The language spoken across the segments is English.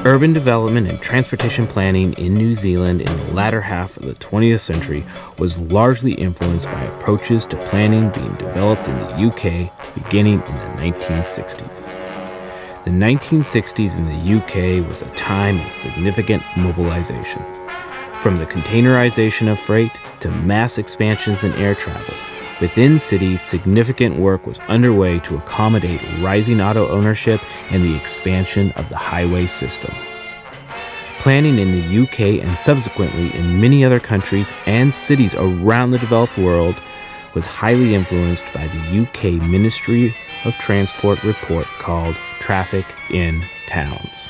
Urban development and transportation planning in New Zealand in the latter half of the 20th century was largely influenced by approaches to planning being developed in the UK beginning in the 1960s. The 1960s in the UK was a time of significant mobilization. From the containerization of freight to mass expansions in air travel, within cities, significant work was underway to accommodate rising auto ownership and the expansion of the highway system. Planning in the UK and subsequently in many other countries and cities around the developed world was highly influenced by the UK Ministry of Transport report called Traffic in Towns.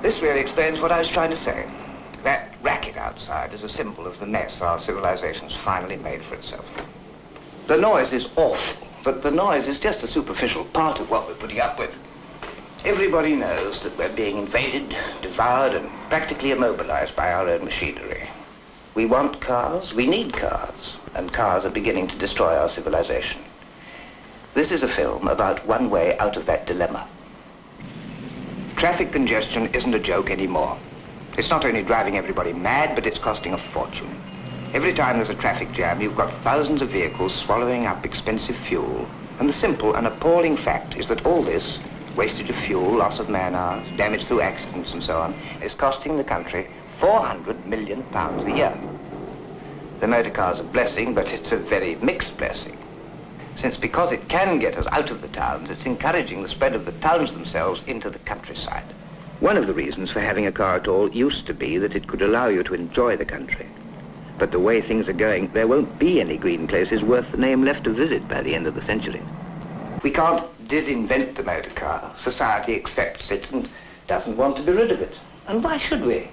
This really explains what I was trying to say. That racket outside is a symbol of the mess our civilization's finally made for itself. The noise is awful, but the noise is just a superficial part of what we're putting up with. Everybody knows that we're being invaded, devoured, and practically immobilized by our own machinery. We want cars, we need cars, and cars are beginning to destroy our civilization. This is a film about one way out of that dilemma. Traffic congestion isn't a joke anymore. It's not only driving everybody mad, but it's costing a fortune. Every time there's a traffic jam, you've got thousands of vehicles swallowing up expensive fuel. And the simple and appalling fact is that all this, wastage of fuel, loss of man-hours, damage through accidents and so on, is costing the country £400 million a year. The motor car's a blessing, but it's a very mixed blessing. Since because it can get us out of the towns, it's encouraging the spread of the towns themselves into the countryside. One of the reasons for having a car at all used to be that it could allow you to enjoy the country. But the way things are going, there won't be any green places worth the name left to visit by the end of the century. We can't disinvent the motor car. Society accepts it and doesn't want to be rid of it. And why should we?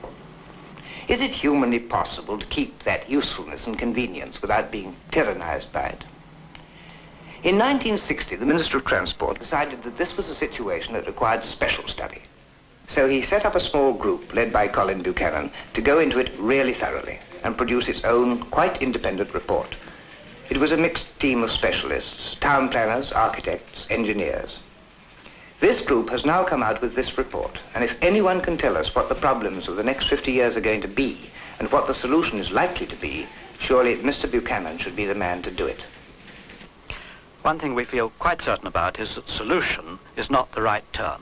Is it humanly possible to keep that usefulness and convenience without being tyrannized by it? In 1960, the Minister of Transport decided that this was a situation that required special study. So he set up a small group led by Colin Buchanan to go into it really thoroughly and produce its own quite independent report. It was a mixed team of specialists, town planners, architects, engineers. This group has now come out with this report, and if anyone can tell us what the problems of the next 50 years are going to be and what the solution is likely to be, surely Mr. Buchanan should be the man to do it. One thing we feel quite certain about is that solution is not the right term.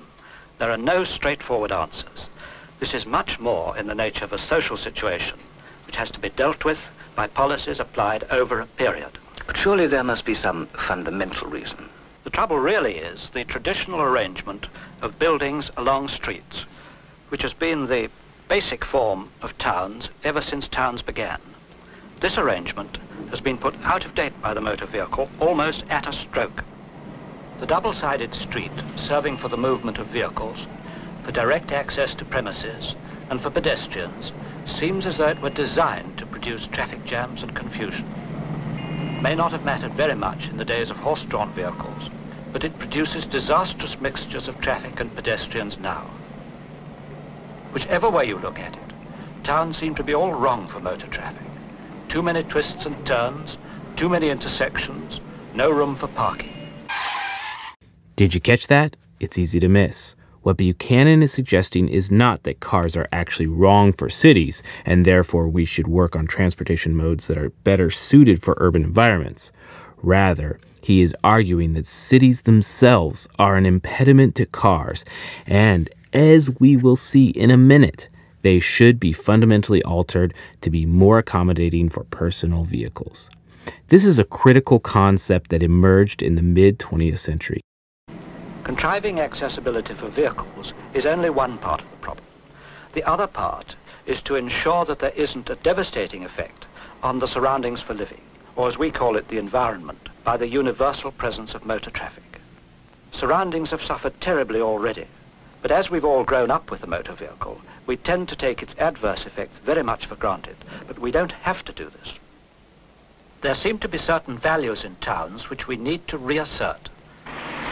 There are no straightforward answers. This is much more in the nature of a social situation, which has to be dealt with by policies applied over a period. But surely there must be some fundamental reason. The trouble really is the traditional arrangement of buildings along streets, which has been the basic form of towns ever since towns began. This arrangement has been put out of date by the motor vehicle almost at a stroke. The double-sided street, serving for the movement of vehicles, for direct access to premises, and for pedestrians, seems as though it were designed to produce traffic jams and confusion. It may not have mattered very much in the days of horse-drawn vehicles, but it produces disastrous mixtures of traffic and pedestrians now. Whichever way you look at it, towns seem to be all wrong for motor traffic. Too many twists and turns, too many intersections, no room for parking. Did you catch that? It's easy to miss. What Buchanan is suggesting is not that cars are actually wrong for cities, and therefore we should work on transportation modes that are better suited for urban environments. Rather, he is arguing that cities themselves are an impediment to cars, and as we will see in a minute, they should be fundamentally altered to be more accommodating for personal vehicles. This is a critical concept that emerged in the mid-20th century. Contriving accessibility for vehicles is only one part of the problem. The other part is to ensure that there isn't a devastating effect on the surroundings for living, or as we call it, the environment, by the universal presence of motor traffic. Surroundings have suffered terribly already, but as we've all grown up with the motor vehicle, we tend to take its adverse effects very much for granted, but we don't have to do this. There seem to be certain values in towns which we need to reassert.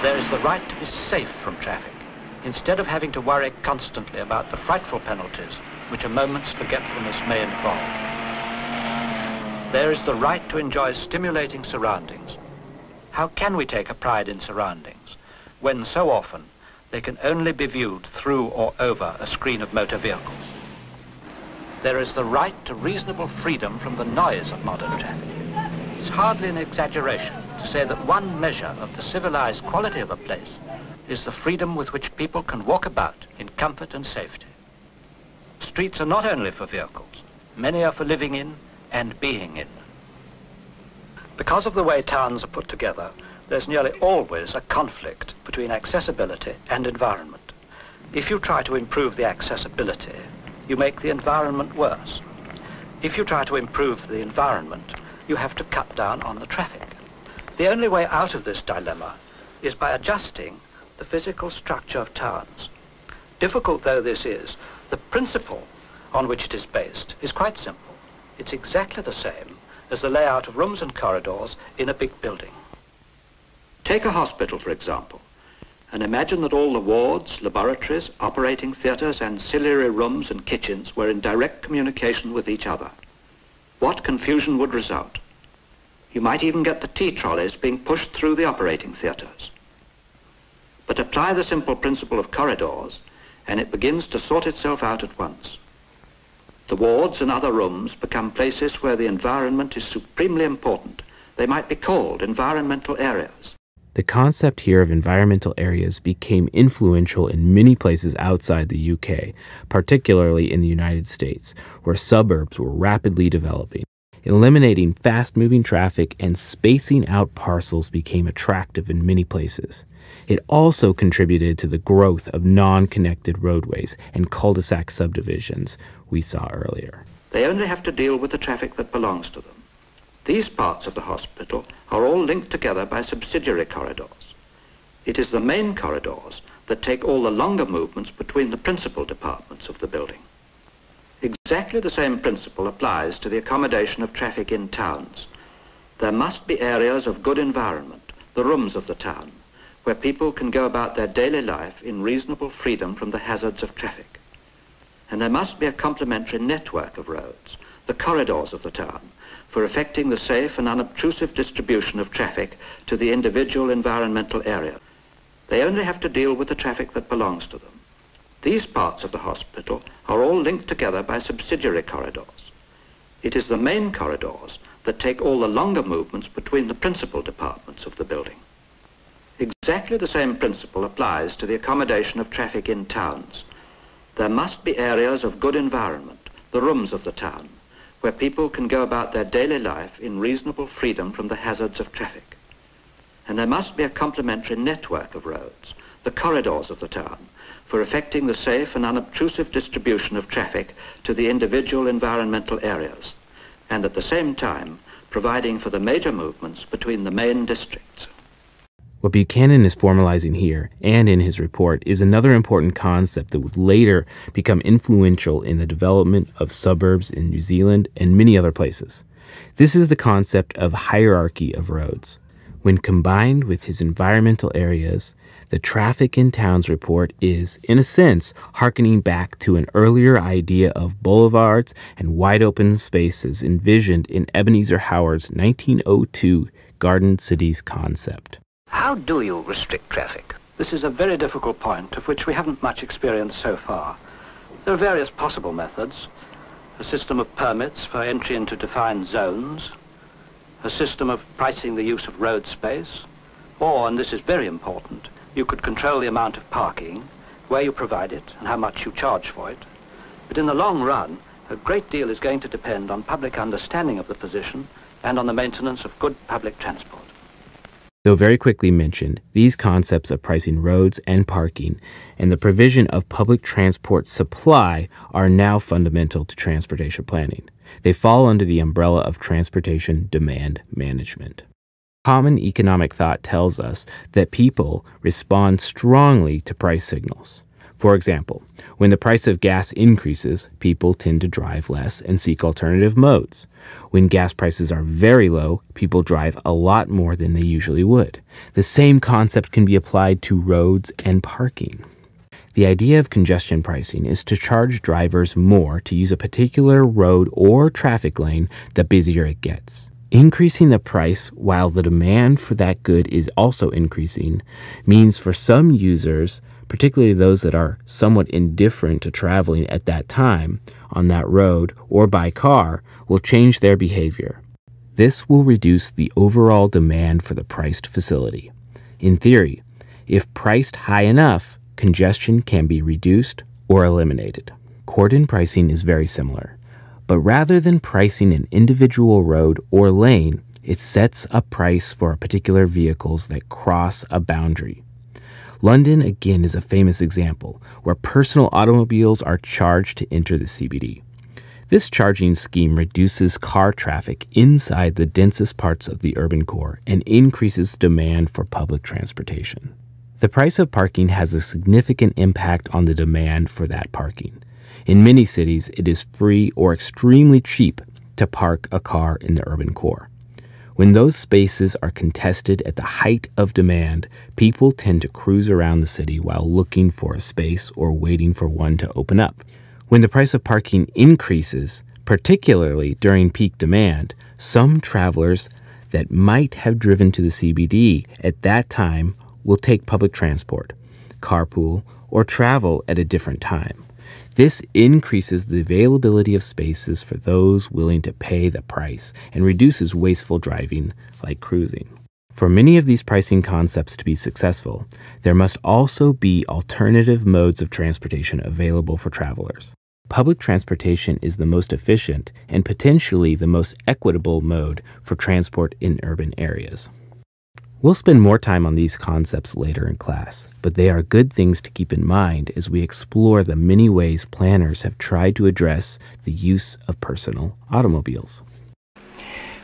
There is the right to be safe from traffic, instead of having to worry constantly about the frightful penalties which a moment's forgetfulness may involve. There is the right to enjoy stimulating surroundings. How can we take a pride in surroundings when so often they can only be viewed through or over a screen of motor vehicles? There is the right to reasonable freedom from the noise of modern traffic. It's hardly an exaggeration to say that one measure of the civilized quality of a place is the freedom with which people can walk about in comfort and safety. Streets are not only for vehicles, many are for living in and being in. Because of the way towns are put together, there's nearly always a conflict between accessibility and environment. If you try to improve the accessibility, you make the environment worse. If you try to improve the environment, you have to cut down on the traffic. The only way out of this dilemma is by adjusting the physical structure of towns. Difficult though this is, the principle on which it is based is quite simple. It's exactly the same as the layout of rooms and corridors in a big building. Take a hospital, for example, and imagine that all the wards, laboratories, operating theatres, ancillary rooms and kitchens were in direct communication with each other. What confusion would result? You might even get the tea trolleys being pushed through the operating theatres. But apply the simple principle of corridors, and it begins to sort itself out at once. The wards and other rooms become places where the environment is supremely important. They might be called environmental areas. The concept here of environmental areas became influential in many places outside the UK, particularly in the United States, where suburbs were rapidly developing. Eliminating fast-moving traffic and spacing out parcels became attractive in many places. It also contributed to the growth of non-connected roadways and cul-de-sac subdivisions we saw earlier. They only have to deal with the traffic that belongs to them. These parts of the hospital are all linked together by subsidiary corridors. It is the main corridors that take all the longer movements between the principal departments of the building. Exactly the same principle applies to the accommodation of traffic in towns. There must be areas of good environment, the rooms of the town, where people can go about their daily life in reasonable freedom from the hazards of traffic. And there must be a complementary network of roads, the corridors of the town, for effecting the safe and unobtrusive distribution of traffic to the individual environmental area. They only have to deal with the traffic that belongs to them. These parts of the hospital are all linked together by subsidiary corridors. It is the main corridors that take all the longer movements between the principal departments of the building. Exactly the same principle applies to the accommodation of traffic in towns. There must be areas of good environment, the rooms of the town, where people can go about their daily life in reasonable freedom from the hazards of traffic. And there must be a complementary network of roads, the corridors of the town, for effecting the safe and unobtrusive distribution of traffic to the individual environmental areas, and at the same time providing for the major movements between the main districts. What Buchanan is formalizing here, and in his report, is another important concept that would later become influential in the development of suburbs in New Zealand and many other places. This is the concept of hierarchy of roads. When combined with his environmental areas, the Traffic in Towns report is, in a sense, hearkening back to an earlier idea of boulevards and wide-open spaces envisioned in Ebenezer Howard's 1902 Garden Cities concept. How do you restrict traffic? This is a very difficult point of which we haven't much experience so far. There are various possible methods. A system of permits for entry into defined zones, a system of pricing the use of road space, or, and this is very important, you could control the amount of parking, where you provide it and how much you charge for it. But in the long run, a great deal is going to depend on public understanding of the position and on the maintenance of good public transport. Though very quickly mentioned, these concepts of pricing roads and parking and the provision of public transport supply are now fundamental to transportation planning. They fall under the umbrella of transportation demand management. Common economic thought tells us that people respond strongly to price signals. For example, when the price of gas increases, people tend to drive less and seek alternative modes. When gas prices are very low, people drive a lot more than they usually would. The same concept can be applied to roads and parking. The idea of congestion pricing is to charge drivers more to use a particular road or traffic lane the busier it gets. Increasing the price while the demand for that good is also increasing means for some users, particularly those that are somewhat indifferent to traveling at that time on that road or by car, will change their behavior. This will reduce the overall demand for the priced facility. In theory, if priced high enough, congestion can be reduced or eliminated. Cordon pricing is very similar. But rather than pricing an individual road or lane, it sets a price for particular vehicles that cross a boundary. London, again, is a famous example, where personal automobiles are charged to enter the CBD. This charging scheme reduces car traffic inside the densest parts of the urban core and increases demand for public transportation. The price of parking has a significant impact on the demand for that parking. In many cities, it is free or extremely cheap to park a car in the urban core. When those spaces are contested at the height of demand, people tend to cruise around the city while looking for a space or waiting for one to open up. When the price of parking increases, particularly during peak demand, some travelers that might have driven to the CBD at that time will take public transport, carpool, or travel at a different time. This increases the availability of spaces for those willing to pay the price and reduces wasteful driving like cruising. For many of these pricing concepts to be successful, there must also be alternative modes of transportation available for travelers. Public transportation is the most efficient and potentially the most equitable mode for transport in urban areas. We'll spend more time on these concepts later in class, but they are good things to keep in mind as we explore the many ways planners have tried to address the use of personal automobiles.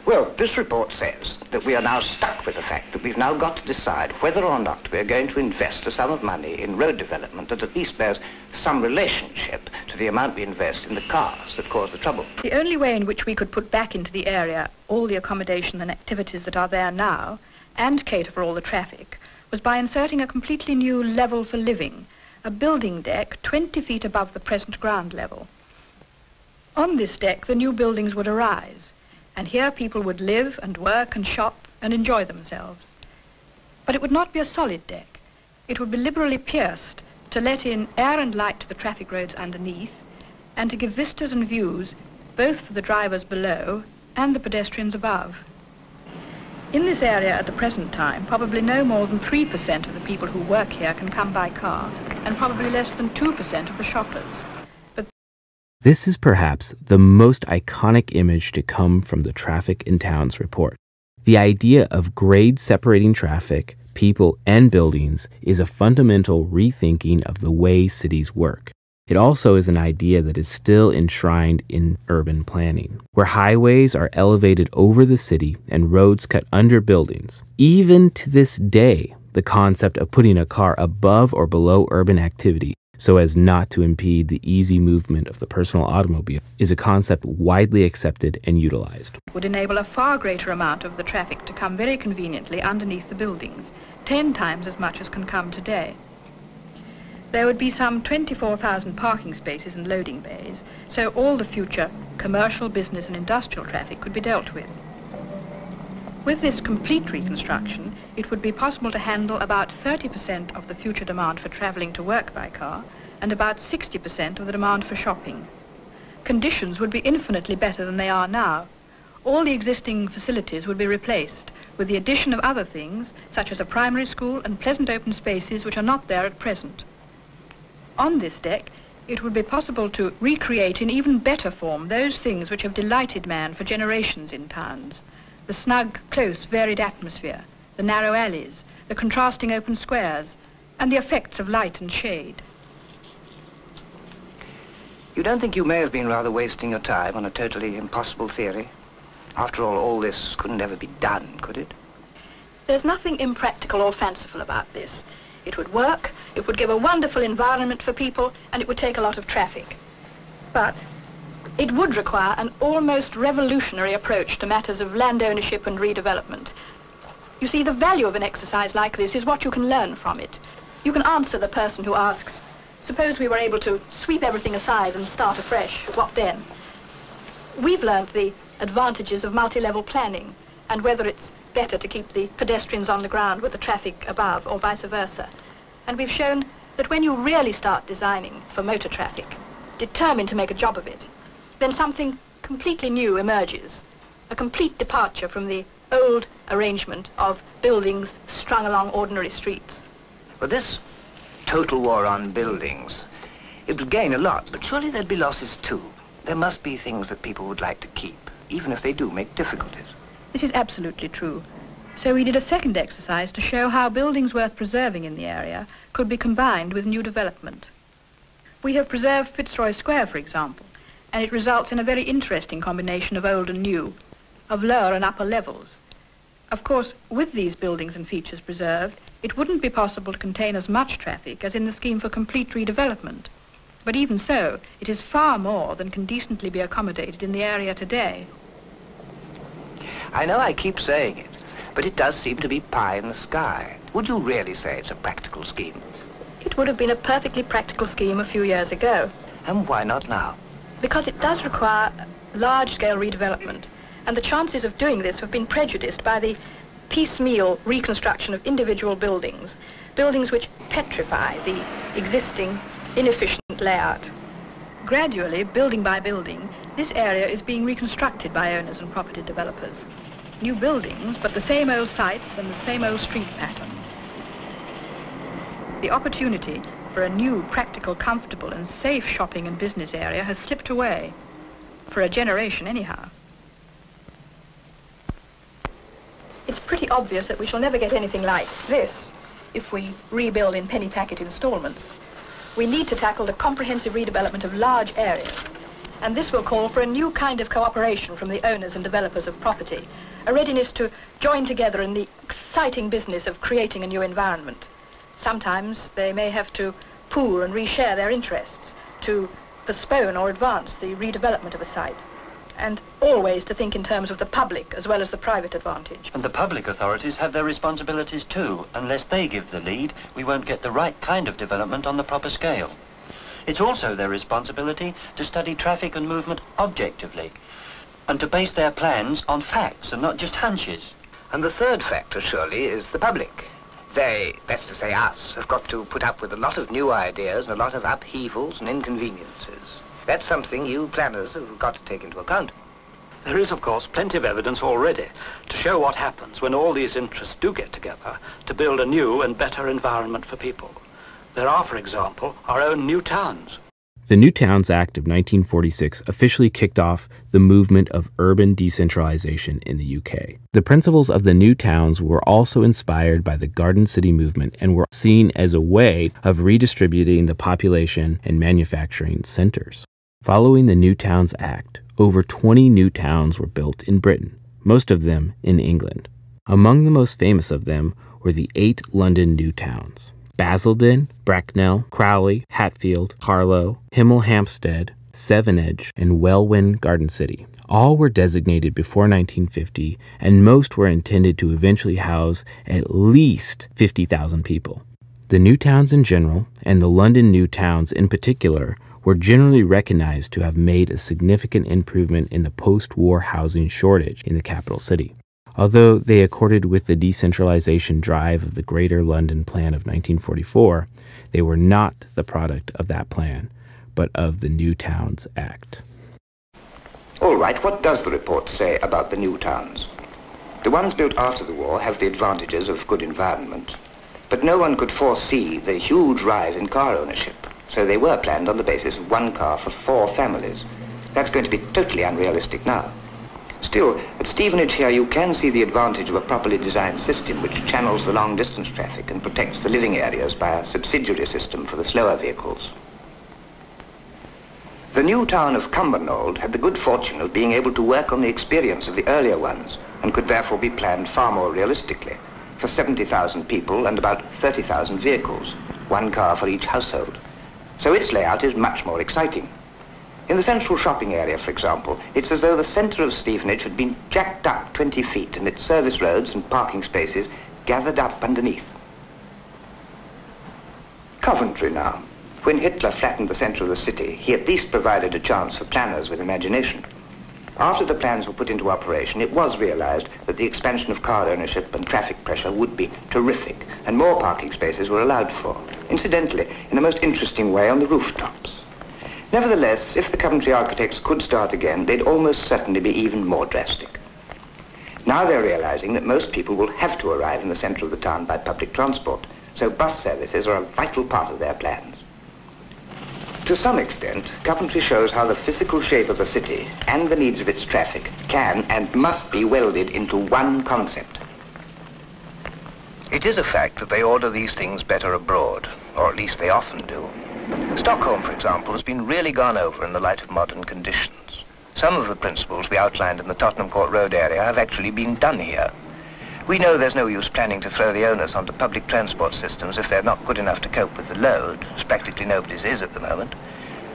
Well, this report says that we are now stuck with the fact that we've now got to decide whether or not we're going to invest a sum of money in road development that at least bears some relationship to the amount we invest in the cars that cause the trouble. The only way in which we could put back into the area all the accommodation and activities that are there now and cater for all the traffic was by inserting a completely new level for living, a building deck 20 feet above the present ground level. On this deck, the new buildings would arise, and here people would live and work and shop and enjoy themselves. But it would not be a solid deck. It would be liberally pierced to let in air and light to the traffic roads underneath and to give vistas and views both for the drivers below and the pedestrians above. In this area at the present time, probably no more than 3% of the people who work here can come by car, and probably less than 2% of the shoppers. This is perhaps the most iconic image to come from the Traffic in Towns report. The idea of grade separating traffic, people, and buildings is a fundamental rethinking of the way cities work. It also is an idea that is still enshrined in urban planning, where highways are elevated over the city and roads cut under buildings. Even to this day, the concept of putting a car above or below urban activity so as not to impede the easy movement of the personal automobile is a concept widely accepted and utilized. It would enable a far greater amount of the traffic to come very conveniently underneath the buildings, 10 times as much as can come today. There would be some 24,000 parking spaces and loading bays, so all the future commercial, business and industrial traffic could be dealt with. With this complete reconstruction, it would be possible to handle about 30% of the future demand for travelling to work by car and about 60% of the demand for shopping. Conditions would be infinitely better than they are now. All the existing facilities would be replaced with the addition of other things, such as a primary school and pleasant open spaces which are not there at present. On this deck, it would be possible to recreate in even better form those things which have delighted man for generations in towns. The snug, close, varied atmosphere, the narrow alleys, the contrasting open squares, and the effects of light and shade. You don't think you may have been rather wasting your time on a totally impossible theory? After all this couldn't ever be done, could it? There's nothing impractical or fanciful about this. It would work, it would give a wonderful environment for people, and it would take a lot of traffic. But it would require an almost revolutionary approach to matters of land ownership and redevelopment. You see, the value of an exercise like this is what you can learn from it. You can answer the person who asks, suppose we were able to sweep everything aside and start afresh, what then? We've learned the advantages of multi-level planning and whether it's better to keep the pedestrians on the ground with the traffic above or vice versa. And we've shown that when you really start designing for motor traffic, determined to make a job of it, then something completely new emerges, a complete departure from the old arrangement of buildings strung along ordinary streets. But this total war on buildings, it would gain a lot, but surely there'd be losses too. There must be things that people would like to keep, even if they do make difficulties. This is absolutely true. So we did a second exercise to show how buildings worth preserving in the area could be combined with new development. We have preserved Fitzroy Square, for example, and it results in a very interesting combination of old and new, of lower and upper levels. Of course, with these buildings and features preserved, it wouldn't be possible to contain as much traffic as in the scheme for complete redevelopment. But even so, it is far more than can decently be accommodated in the area today. I know I keep saying it, but it does seem to be pie in the sky. Would you really say it's a practical scheme? It would have been a perfectly practical scheme a few years ago. And why not now? Because it does require large-scale redevelopment, and the chances of doing this have been prejudiced by the piecemeal reconstruction of individual buildings, buildings which petrify the existing inefficient layout. Gradually, building by building, this area is being reconstructed by owners and property developers. New buildings, but the same old sites and the same old street patterns. The opportunity for a new, practical, comfortable and safe shopping and business area has slipped away, for a generation anyhow. It's pretty obvious that we shall never get anything like this if we rebuild in penny packet installments. We need to tackle the comprehensive redevelopment of large areas, and this will call for a new kind of cooperation from the owners and developers of property, a readiness to join together in the exciting business of creating a new environment. Sometimes they may have to pool and reshare their interests, to postpone or advance the redevelopment of a site, and always to think in terms of the public as well as the private advantage. And the public authorities have their responsibilities too. Unless they give the lead, we won't get the right kind of development on the proper scale. It's also their responsibility to study traffic and movement objectively, and to base their plans on facts and not just hunches. And the third factor, surely, is the public. They, that's to say us, have got to put up with a lot of new ideas and a lot of upheavals and inconveniences. That's something you planners have got to take into account. There is, of course, plenty of evidence already to show what happens when all these interests do get together to build a new and better environment for people. There are, for example, our own new towns. The New Towns Act of 1946 officially kicked off the movement of urban decentralization in the UK. The principles of the new towns were also inspired by the Garden City movement and were seen as a way of redistributing the population and manufacturing centers. Following the New Towns Act, over 20 new towns were built in Britain, most of them in England. Among the most famous of them were the 8 London new towns: Basildon, Bracknell, Crowley, Hatfield, Harlow, Hemel Hempstead, Stevenage, and Welwyn Garden City. All were designated before 1950, and most were intended to eventually house at least 50,000 people. The new towns in general, and the London new towns in particular, were generally recognized to have made a significant improvement in the post-war housing shortage in the capital city. Although they accorded with the decentralization drive of the Greater London Plan of 1944, they were not the product of that plan, but of the New Towns Act. All right, what does the report say about the new towns? The ones built after the war have the advantages of good environment, but no one could foresee the huge rise in car ownership, so they were planned on the basis of 1 car for 4 families. That's going to be totally unrealistic now. Still, at Stevenage here you can see the advantage of a properly designed system which channels the long-distance traffic and protects the living areas by a subsidiary system for the slower vehicles. The new town of Cumbernauld had the good fortune of being able to work on the experience of the earlier ones and could therefore be planned far more realistically. for 70,000 people and about 30,000 vehicles, one car for each household. So its layout is much more exciting. In the central shopping area, for example, it's as though the centre of Stevenage had been jacked up 20 feet and its service roads and parking spaces gathered up underneath. Coventry now. When Hitler flattened the centre of the city, he at least provided a chance for planners with imagination. After the plans were put into operation, it was realized that the expansion of car ownership and traffic pressure would be terrific, and more parking spaces were allowed for, incidentally, in the most interesting way on the rooftops. Nevertheless, if the Coventry architects could start again, they'd almost certainly be even more drastic. Now they're realizing that most people will have to arrive in the centre of the town by public transport, so bus services are a vital part of their plans. To some extent, Coventry shows how the physical shape of the city and the needs of its traffic can and must be welded into one concept. It is a fact that they order these things better abroad, or at least they often do. Stockholm, for example, has been really gone over in the light of modern conditions. Some of the principles we outlined in the Tottenham Court Road area have actually been done here. We know there's no use planning to throw the onus onto public transport systems if they're not good enough to cope with the load, as practically nobody's is at the moment.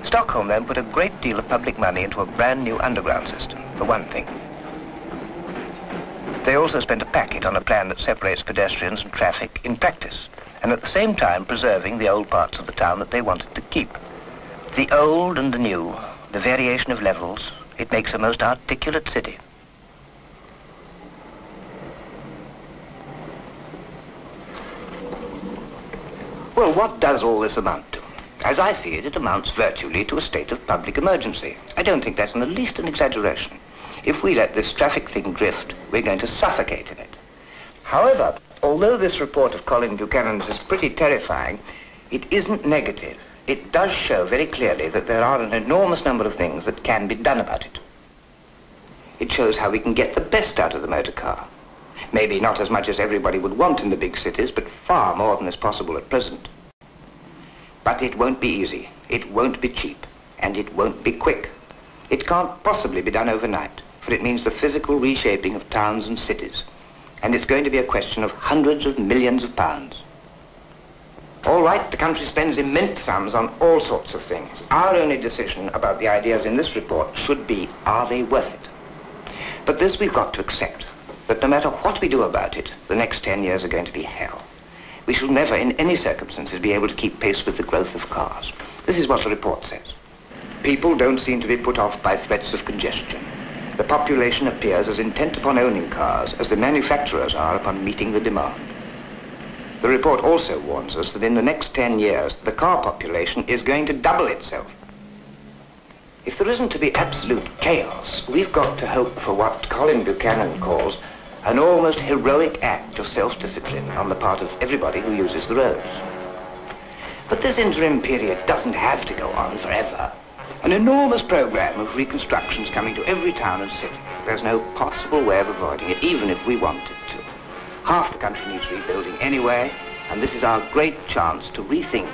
Stockholm then put a great deal of public money into a brand new underground system, for one thing. They also spent a packet on a plan that separates pedestrians and traffic in practice, and at the same time preserving the old parts of the town that they wanted to keep. The old and the new, the variation of levels, it makes a most articulate city. Well, what does all this amount to? As I see it, it amounts virtually to a state of public emergency. I don't think that's in the least an exaggeration. If we let this traffic thing drift, we're going to suffocate in it. However, although this report of Colin Buchanan's is pretty terrifying, it isn't negative. It does show very clearly that there are an enormous number of things that can be done about it. It shows how we can get the best out of the motor car. Maybe not as much as everybody would want in the big cities, but far more than is possible at present. But it won't be easy, it won't be cheap, and it won't be quick. It can't possibly be done overnight, for it means the physical reshaping of towns and cities. And it's going to be a question of hundreds of millions of pounds. All right, the country spends immense sums on all sorts of things. Our only decision about the ideas in this report should be, are they worth it? But this we've got to accept, that no matter what we do about it, the next 10 years are going to be hell. We shall never, in any circumstances, be able to keep pace with the growth of cars. This is what the report says. People don't seem to be put off by threats of congestion. The population appears as intent upon owning cars as the manufacturers are upon meeting the demand. The report also warns us that in the next 10 years, the car population is going to double itself. If there isn't to be absolute chaos, we've got to hope for what Colin Buchanan calls an almost heroic act of self-discipline on the part of everybody who uses the roads. But this interim period doesn't have to go on forever. An enormous program of reconstruction's coming to every town and city. There's no possible way of avoiding it, even if we wanted to. Half the country needs rebuilding anyway, and this is our great chance to rethink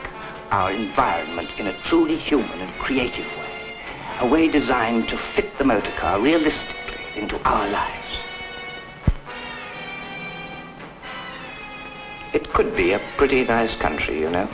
our environment in a truly human and creative way. A way designed to fit the motor car realistically into our lives. It could be a pretty nice country, you know.